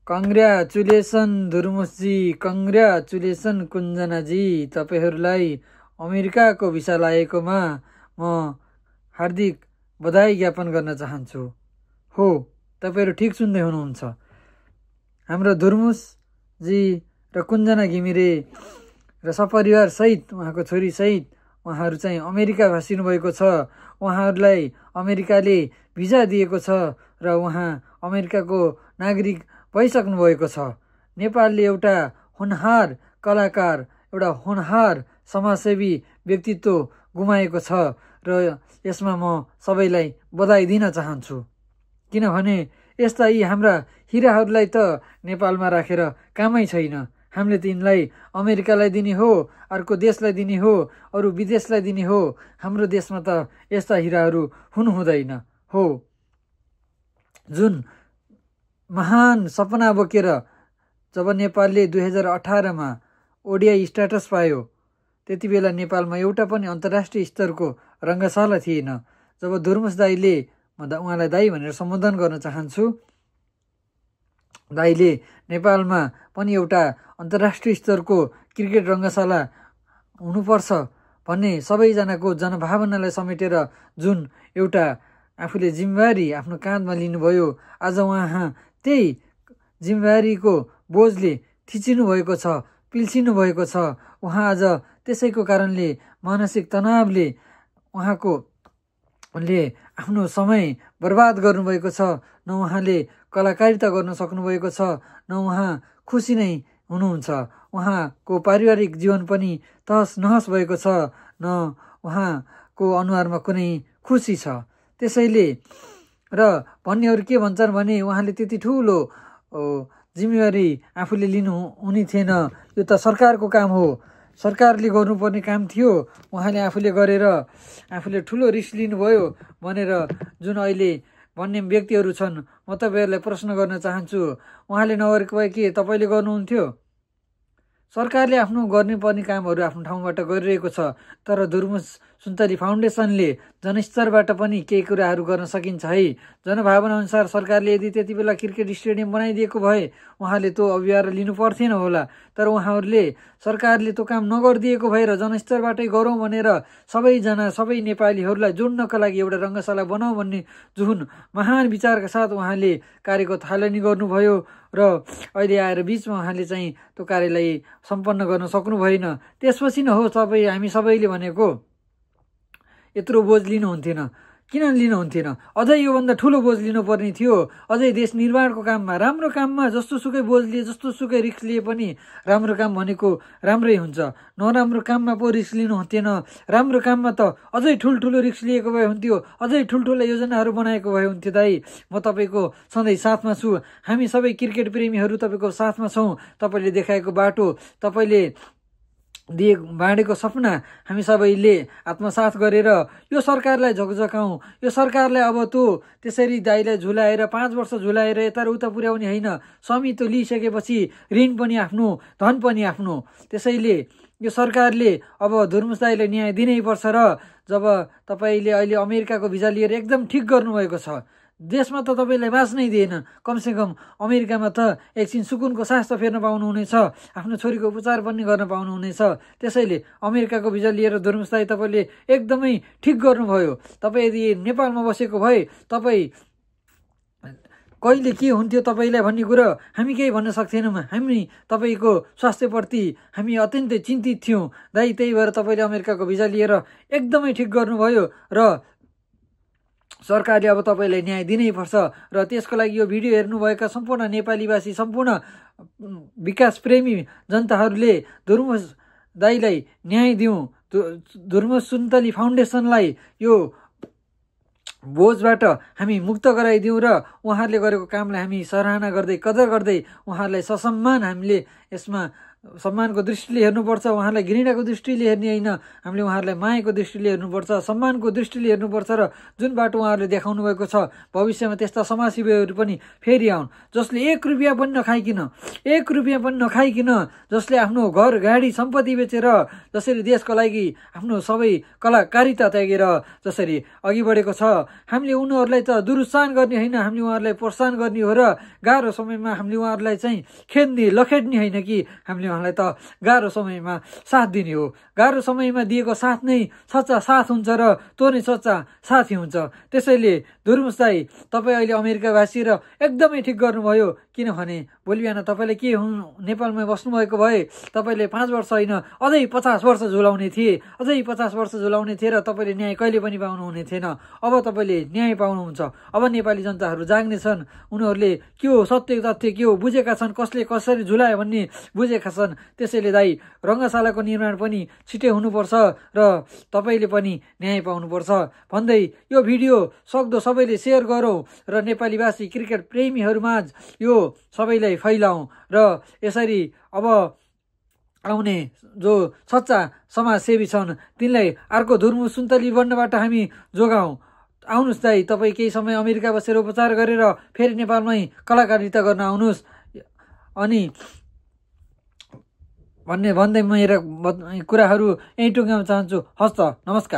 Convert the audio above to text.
कङ्ग्र्याचुलेसन धुर्मुसजी, कङ्ग्र्याचुलेसन कुञ्जनाजी। तपाईँहरूलाई अमेरिकाको भिसा लागेकोमा म हार्दिक बधाई ज्ञापन गर्न चाहन्छु। हो, तपाईँहरू ठिक सुन्दै हुनुहुन्छ। हाम्रो धुर्मुसजी र कुञ्जना घिमिरे र सपरिवार सहित उहाँको छोरीसहित उहाँहरू चाहिँ अमेरिका भासिनु भएको छ। उहाँहरूलाई अमेरिकाले भिजा दिएको छ र उहाँ अमेरिकाको नागरिक भइसक्नु भएको छ। नेपालले एउटा होनहार कलाकार, एउटा होनहार समाजसेवी व्यक्तित्व गुमाएको छ र यसमा म सबैलाई बधाई दिन चाहन्छु। किनभने यस्ता यी हाम्रा हिराहरूलाई त नेपालमा राखेर कामै छैन। हामीले त यिनलाई अमेरिकालाई दिने हो, अर्को देशलाई दिने हो, अरू विदेशलाई दिने हो। हाम्रो देशमा त यस्ता हिराहरू हुनु हुँदैन। हो, जुन महान सपना बोकेर जब नेपालले 2018मा ओडिआई स्ट्याटस पायो, त्यति बेला नेपालमा एउटा पनि अन्तर्राष्ट्रिय स्तरको रङ्गशाला थिएन। जब धुर्मुस दाईले, म उहाँलाई दाई भनेर सम्बोधन गर्न चाहन्छु, दाईले नेपालमा पनि एउटा अन्तर्राष्ट्रिय स्तरको क्रिकेट रङ्गशाला हुनुपर्छ भन्ने सबैजनाको जनभावनालाई समेटेर जुन एउटा आफूले जिम्मेवारी आफ्नो काँधमा लिनुभयो, आज उहाँ त्यही जिम्मेवारीको बोझले थिचिनु भएको छ, पिल्सिनु भएको छ। उहाँ आज त्यसैको कारणले मानसिक तनावले उहाँले आफ्नो समय बर्बाद गर्नुभएको छ। न उहाँले कलाकारिता गर्न सक्नुभएको छ, न उहाँ खुसी नै हुनुहुन्छ। उहाँको पारिवारिक जीवन पनि तहस नहस भएको छ, न उहाँको अनुहारमा कुनै खुसी छ। त्यसैले र भन्नेहरू के भन्छन् भने उहाँले त्यति ठुलो जिम्मेवारी आफूले लिनु हुने थिएन, यो त सरकारको काम हो, सरकारले गर्नुपर्ने काम थियो, उहाँले आफूले गरेर आफूले ठुलो रिस्क लिनुभयो भनेर जुन अहिले भन्ने व्यक्तिहरू छन्, म तपाईँहरूलाई प्रश्न गर्न चाहन्छु, उहाँले नगरेको भए के तपाईँले गर्नुहुन्थ्यो? सरकारले आफ्नो गर्नुपर्ने कामहरू आफ्नो ठाउँबाट गरिरहेको छ, तर धुर्मुस सुन्तली फाउन्डेसनले जनस्तरबाट पनि केही कुराहरू गर्न सकिन्छ है। जनभावना अनुसार सरकारले यदि त्यति बेला क्रिकेट स्टेडियम बनाइदिएको भए उहाँले त्यो अभियान लिनु पर्थेन होला, तर उहाँहरूले सरकारले त्यो काम नगरिदिएको भएर जनस्तरबाटै गरौँ भनेर सबैजना सबै नेपालीहरूलाई जोड्नका लागि एउटा रङ्गशाला बनाऊ भन्ने जुन महान विचारका साथ उहाँले कार्यको थालनी गर्नुभयो र अहिले आएर बिचमा उहाँले चाहिँ त्यो कार्यलाई सम्पन्न गर्न सक्नु भएन। त्यसपछि न हो हामी सबैले भनेको यत्रो बोझ लिनुहुन्थेन, किन लिनुहुन्थेन? अझै योभन्दा ठुलो बोझ लिनुपर्ने थियो। अझै देश निर्माणको काममा, राम्रो काममा जस्तो सुकै बोझ लिए, जस्तो सुकै रिस्क लिए पनि राम्रो काम भनेको राम्रै हुन्छ। नराम्रो काममा पो रिस्क लिनु हुन्थेन, राम्रो काममा त अझै ठुल्ठुलो रिस्क लिएको भए हुन्थ्यो, अझै ठुल्ठुलो योजनाहरू बनाएको भए हुन्थ्यो। दाइ, म तपाईँको सधैँ साथमा छु। हामी सबै क्रिकेट प्रेमीहरू तपाईँको साथमा छौँ। तपाईँले देखाएको बाटो, तपाईँले बाँडेको सपना हामी सबैले आत्मसात गरेर यो सरकारलाई झकझकाउँ। यो सरकारलाई अब त्यसरी दाइलाई झुलाएर 5 वर्ष झुलाएर यताउता पुर्याउने होइन। स्वामित्व लिइसकेपछि ऋण पनि आफ्नो, धन पनि आफ्नो। त्यसैले यो सरकारले अब धुर्मुस दाइलाई न्याय दिनै पर्छ र जब तपाईँले अहिले अमेरिकाको भिजा लिएर एकदम ठिक गर्नुभएको छ, देशमा त तपाईँलाई बाँच्नै दिएन, कमसेकम अमेरिकामा त एकछिन सुकुनको सास त फेर्न पाउनुहुनेछ, आफ्नो छोरीको उपचार पनि गर्न पाउनुहुनेछ। त्यसैले अमेरिकाको भिजा लिएर धुर्मुस दाइ तपाईँले एकदमै ठिक गर्नुभयो। तपाईँ यदि नेपालमा बसेको भए तपाईँ कहिले के हुन्थ्यो तपाईँलाई भन्ने कुरो हामी केही भन्न सक्थेनौँ। हामी तपाईँको स्वास्थ्यप्रति हामी अत्यन्तै चिन्तित थियौँ दाइ। त्यही भएर तपाईँले अमेरिकाको भिजा लिएर एकदमै ठिक गर्नुभयो र सरकारले अब तपाईँलाई न्याय दिनैपर्छ। र त्यसको लागि यो भिडियो हेर्नुभएका सम्पूर्ण नेपालीवासी, सम्पूर्ण विकास प्रेमी जनताहरूले धुर्मुस दाइलाई न्याय दिउँ, धुर्मुस सुन्तली फाउन्डेसनलाई यो बोझबाट हामी मुक्त गराइदिउँ र उहाँहरूले गरेको कामलाई हामी सराहना गर्दै, कदर गर्दै उहाँहरूलाई ससम्मान हामीले यसमा सम्मानको दृष्टिले हेर्नुपर्छ, उहाँलाई घृणाको दृष्टिले हेर्ने होइन, हामीले उहाँहरूलाई मायाको दृष्टिले हेर्नुपर्छ, सम्मानको दृष्टिले हेर्नुपर्छ र जुन बाटो उहाँहरूले देखाउनु भएको छ भविष्यमा त्यस्ता समाजसेवीहरू पनि फेरि आउन् जसले 1 रुपियाँ पनि नखाइकन जसले आफ्नो घर गाडी सम्पत्ति बेचेर जसरी देशको लागि आफ्नो सबै कलाकारिता त्यागेर जसरी अघि बढेको छ। हामीले उनीहरूलाई त दुरुत्साहन गर्ने होइन, हामीले उहाँहरूलाई प्रोत्साहन गर्ने हो र गाह्रो समयमा हामीले उहाँहरूलाई चाहिँ लखेड्ने होइन कि हामीले उहाँलाई त गाह्रो समयमा साथ दिने हो। गाह्रो समयमा दिएको साथ नै सच्चा साथ हुन्छ र त्यो नै सच्चा साथी हुन्छ। त्यसैले धुर्मुस दाइ, तपाईँ अहिले अमेरिकावासी र एकदमै ठिक गर्नुभयो, किनभने भोलि बिहान तपाईँले के नेपालमा बस्नुभएको भए तपाईँले 5 वर्ष होइन अझै 50 वर्ष झुलाउने थिए र तपाईँले न्याय कहिले पनि पाउनुहुने थिएन। अब तपाईँले न्याय पाउनुहुन्छ। अब नेपाली जनताहरू जाग्ने छन्, उनीहरूले के हो सत्य तथ्य के हो बुझेका छन्, कसले कसरी झुलायो भन्ने बुझेका छन्। त्यसैले दाइ रङ्गशालाको निर्माण पनि छिटै हुनुपर्छ र तपाईँले पनि न्याय पाउनुपर्छ भन्दै यो भिडियो सक्दो सबैले सेयर गरौँ र नेपालीवासी क्रिकेट प्रेमीहरूमाझ यो सबैलाई फैलाउँ र यसरी अब आउने जो सच्चा समाजसेवी छन् तिनलाई अर्को धुर्मुस सुन्तली बन्नबाट हामी जोगाउँ। आउनुहोस् दाइ, तपाईँ केही समय अमेरिका बसेर उपचार गरेर फेरि नेपालमै कलाकारिता गर्न आउनुहोस् अनि भन्दै मेरा कुराहरू यहीँ टुङ्ग्याउन चाहन्छु। हस् त, नमस्कार।